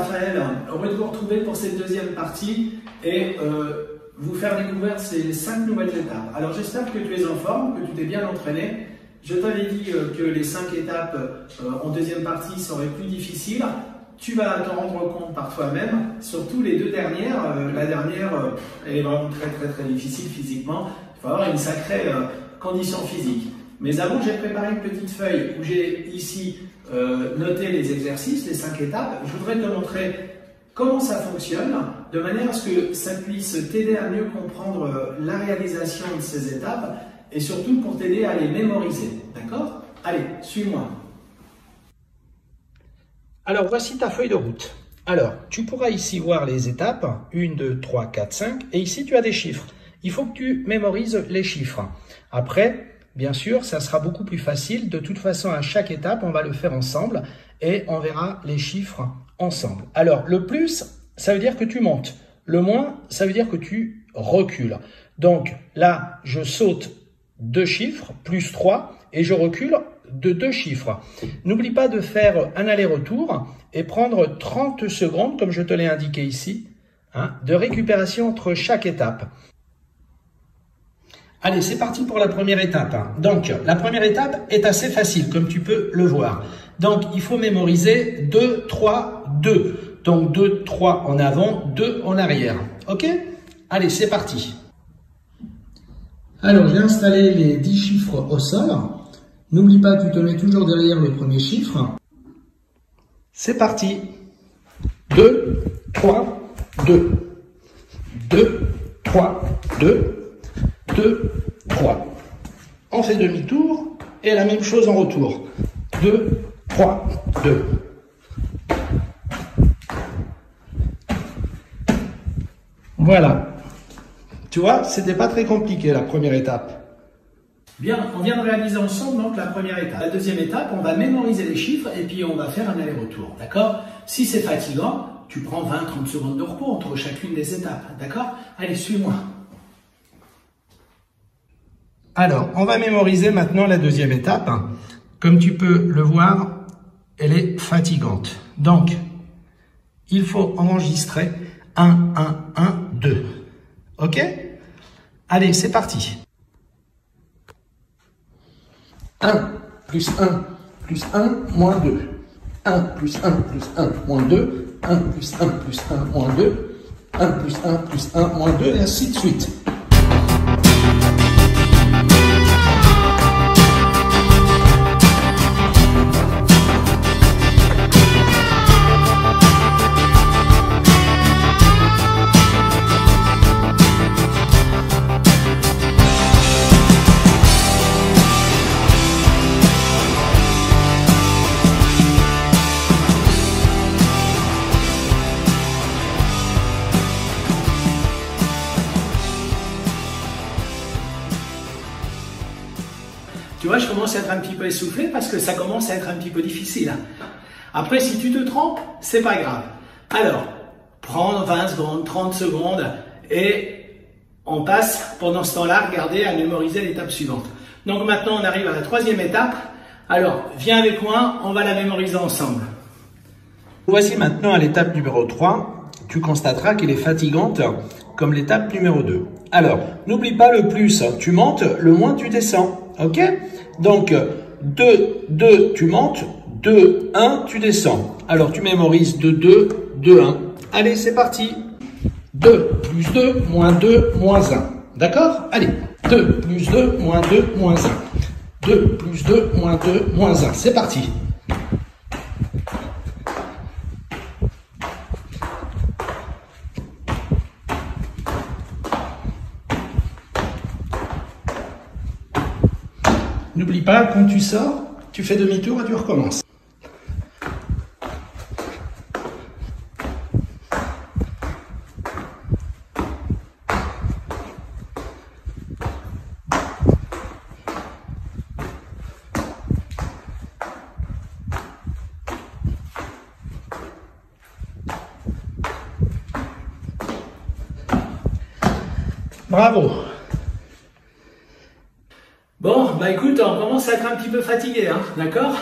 Raphaël, heureux de vous retrouver pour cette deuxième partie et vous faire découvrir ces 5 nouvelles étapes. Alors j'espère que tu es en forme, que tu t'es bien entraîné. Je t'avais dit que les 5 étapes en deuxième partie seraient plus difficiles. Tu vas t'en rendre compte par toi-même, surtout les 2 dernières. La dernière, elle est vraiment très difficile physiquement. Il faut avoir une sacrée condition physique. Mais avant, j'ai préparé une petite feuille où j'ai ici noté les exercices, les 5 étapes. Je voudrais te montrer comment ça fonctionne, de manière à ce que ça puisse t'aider à mieux comprendre la réalisation de ces étapes et surtout pour t'aider à les mémoriser. D'accord? Allez, suis-moi. Alors, voici ta feuille de route. Alors, tu pourras ici voir les étapes, 1, 2, 3, 4, 5, et ici tu as des chiffres. Il faut que tu mémorises les chiffres. Après, bien sûr, ça sera beaucoup plus facile. De toute façon, à chaque étape, on va le faire ensemble et on verra les chiffres ensemble. Alors, le plus, ça veut dire que tu montes. Le moins, ça veut dire que tu recules. Donc, là, je saute 2 chiffres, plus 3, et je recule de 2 chiffres. N'oublie pas de faire un aller-retour et prendre 30 secondes, comme je te l'ai indiqué ici, de récupération entre chaque étape. Allez, c'est parti pour la première étape. Donc, la première étape est assez facile, comme tu peux le voir. Donc, il faut mémoriser 2, 3, 2. Donc, 2, 3 en avant, 2 en arrière. OK? Allez, c'est parti. Alors, j'ai installé les 10 chiffres au sol. N'oublie pas, tu te mets toujours derrière le premier chiffre. C'est parti. 2, 3, 2. 2, 3, 2. 2, 3. On fait demi-tour et la même chose en retour. 2, 3, 2. Voilà. Tu vois, c'était pas très compliqué la première étape. Bien, on vient de réaliser ensemble donc la première étape. La deuxième étape, on va mémoriser les chiffres et puis on va faire un aller-retour. D'accord? Si c'est fatigant, tu prends 20-30 secondes de repos entre chacune des étapes. D'accord? Allez, suis-moi. Alors, on va mémoriser maintenant la deuxième étape. Comme tu peux le voir, elle est fatigante. Donc, il faut enregistrer 1, 1, 1, 2. OK? Allez, c'est parti. 1 plus 1 plus 1 moins 2. 1 plus 1 plus 1 moins 2. 1 plus 1 plus 1 moins 2. 1 plus 1 plus 1 moins 2 et ainsi de suite. Tu vois, je commence à être un petit peu essoufflé parce que ça commence à être un petit peu difficile. Après, si tu te trompes, c'est pas grave. Alors, prends 20 secondes, 30 secondes et on passe pendant ce temps-là, regardez, à mémoriser l'étape suivante. Donc maintenant, on arrive à la troisième étape. Alors, viens avec moi, on va la mémoriser ensemble. Voici maintenant à l'étape numéro 3. Tu constateras qu'elle est fatigante comme l'étape numéro 2. Alors, n'oublie pas le plus, tu montes, le moins tu descends. OK? Donc, 2, 2, tu montes, 2, 1, tu descends. Alors, tu mémorises 2, 2, 2, 1. Allez, c'est parti. 2 plus 2, moins 2, moins 1. D'accord? Allez, 2 plus 2, moins 2, moins 1. 2 plus 2, moins 2, moins 1. C'est parti. N'oublie pas, quand tu sors, tu fais demi-tour et tu recommences. Bravo. Bon, bah écoute, on commence à être un petit peu fatigué, hein, d'accord?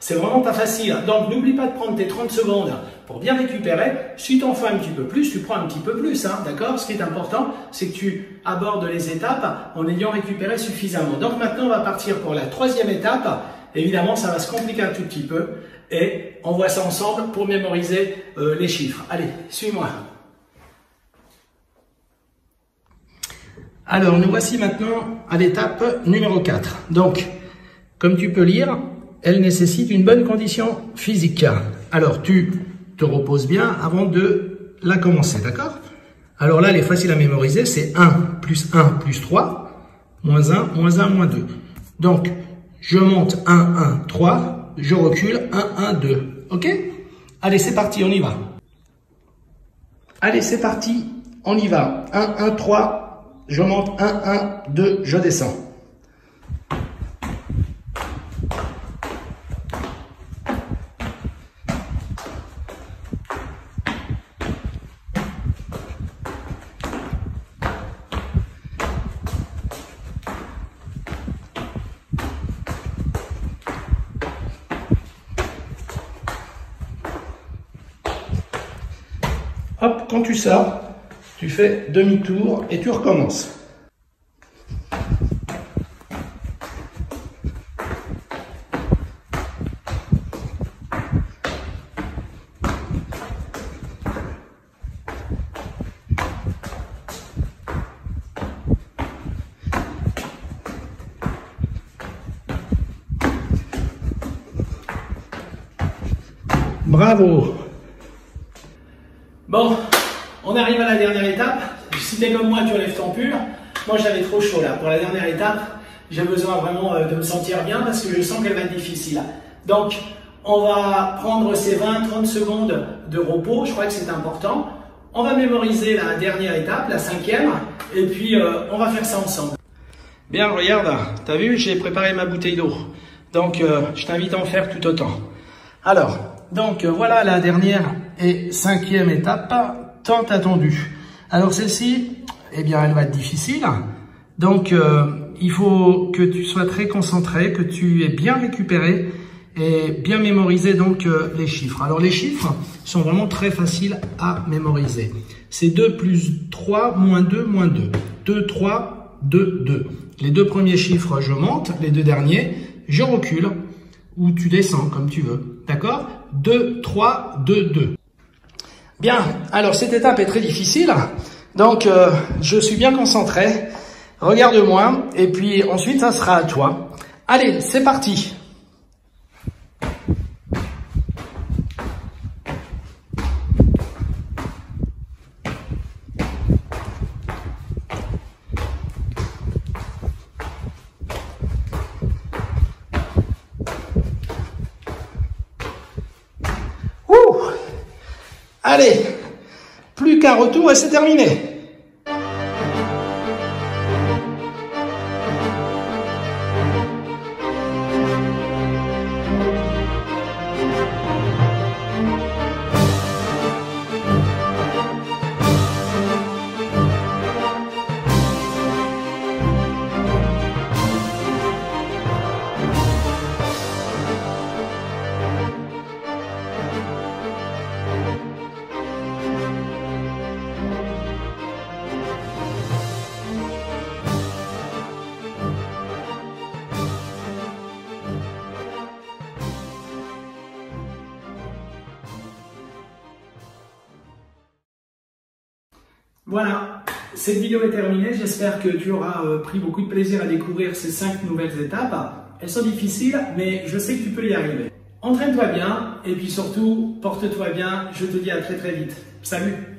C'est vraiment pas facile. Donc n'oublie pas de prendre tes 30 secondes pour bien récupérer. Si tu en fais un petit peu plus, tu prends un petit peu plus, hein, d'accord? Ce qui est important, c'est que tu abordes les étapes en ayant récupéré suffisamment. Donc maintenant, on va partir pour la troisième étape. Évidemment, ça va se compliquer un tout petit peu et on voit ça ensemble pour mémoriser les chiffres. Allez, suis-moi. Alors, nous voici maintenant à l'étape numéro 4. Donc, comme tu peux lire, elle nécessite une bonne condition physique. Alors, tu te reposes bien avant de la commencer, d'accord? Alors là, elle est facile à mémoriser, c'est 1 plus 3, moins 1, moins 1, moins 2. Donc, je monte 1, 1, 3, je recule 1, 1, 2. Ok? Allez, c'est parti, on y va. Allez, c'est parti, on y va. 1, 1, 3, je monte 1, 1, 2, je descends. Hop, quand tu sors, tu fais demi-tour et tu recommences. Bravo! Bon, on arrive à la dernière étape. Si tu es comme moi, tu enlèves ton pull. Moi, j'avais trop chaud là. Pour la dernière étape, j'ai besoin vraiment de me sentir bien parce que je sens qu'elle va être difficile. Donc, on va prendre ces 20-30 secondes de repos. Je crois que c'est important. On va mémoriser la dernière étape, la 5e. Et puis, on va faire ça ensemble. Bien, regarde, t'as vu, j'ai préparé ma bouteille d'eau. Donc, je t'invite à en faire tout autant. Alors, voilà la dernière et 5e étape, tant attendue. Alors celle-ci, eh bien, elle va être difficile. Donc, il faut que tu sois très concentré, que tu aies bien récupéré et bien mémorisé donc les chiffres. Alors les chiffres sont vraiment très faciles à mémoriser. C'est 2 plus 3 moins 2 moins 2. 2, 3, 2, 2. Les deux premiers chiffres, je monte. Les deux derniers, je recule. Ou tu descends comme tu veux. D'accord? 2, 3, 2, 2. Bien, alors cette étape est très difficile. Donc, je suis bien concentré. Regarde-moi. Et puis ensuite, ça sera à toi. Allez, c'est parti. Allez, plus qu'un retour et c'est terminé. Voilà, cette vidéo est terminée. J'espère que tu auras pris beaucoup de plaisir à découvrir ces 5 nouvelles étapes. Elles sont difficiles, mais je sais que tu peux y arriver. Entraîne-toi bien et puis surtout, porte-toi bien. Je te dis à très très vite. Salut!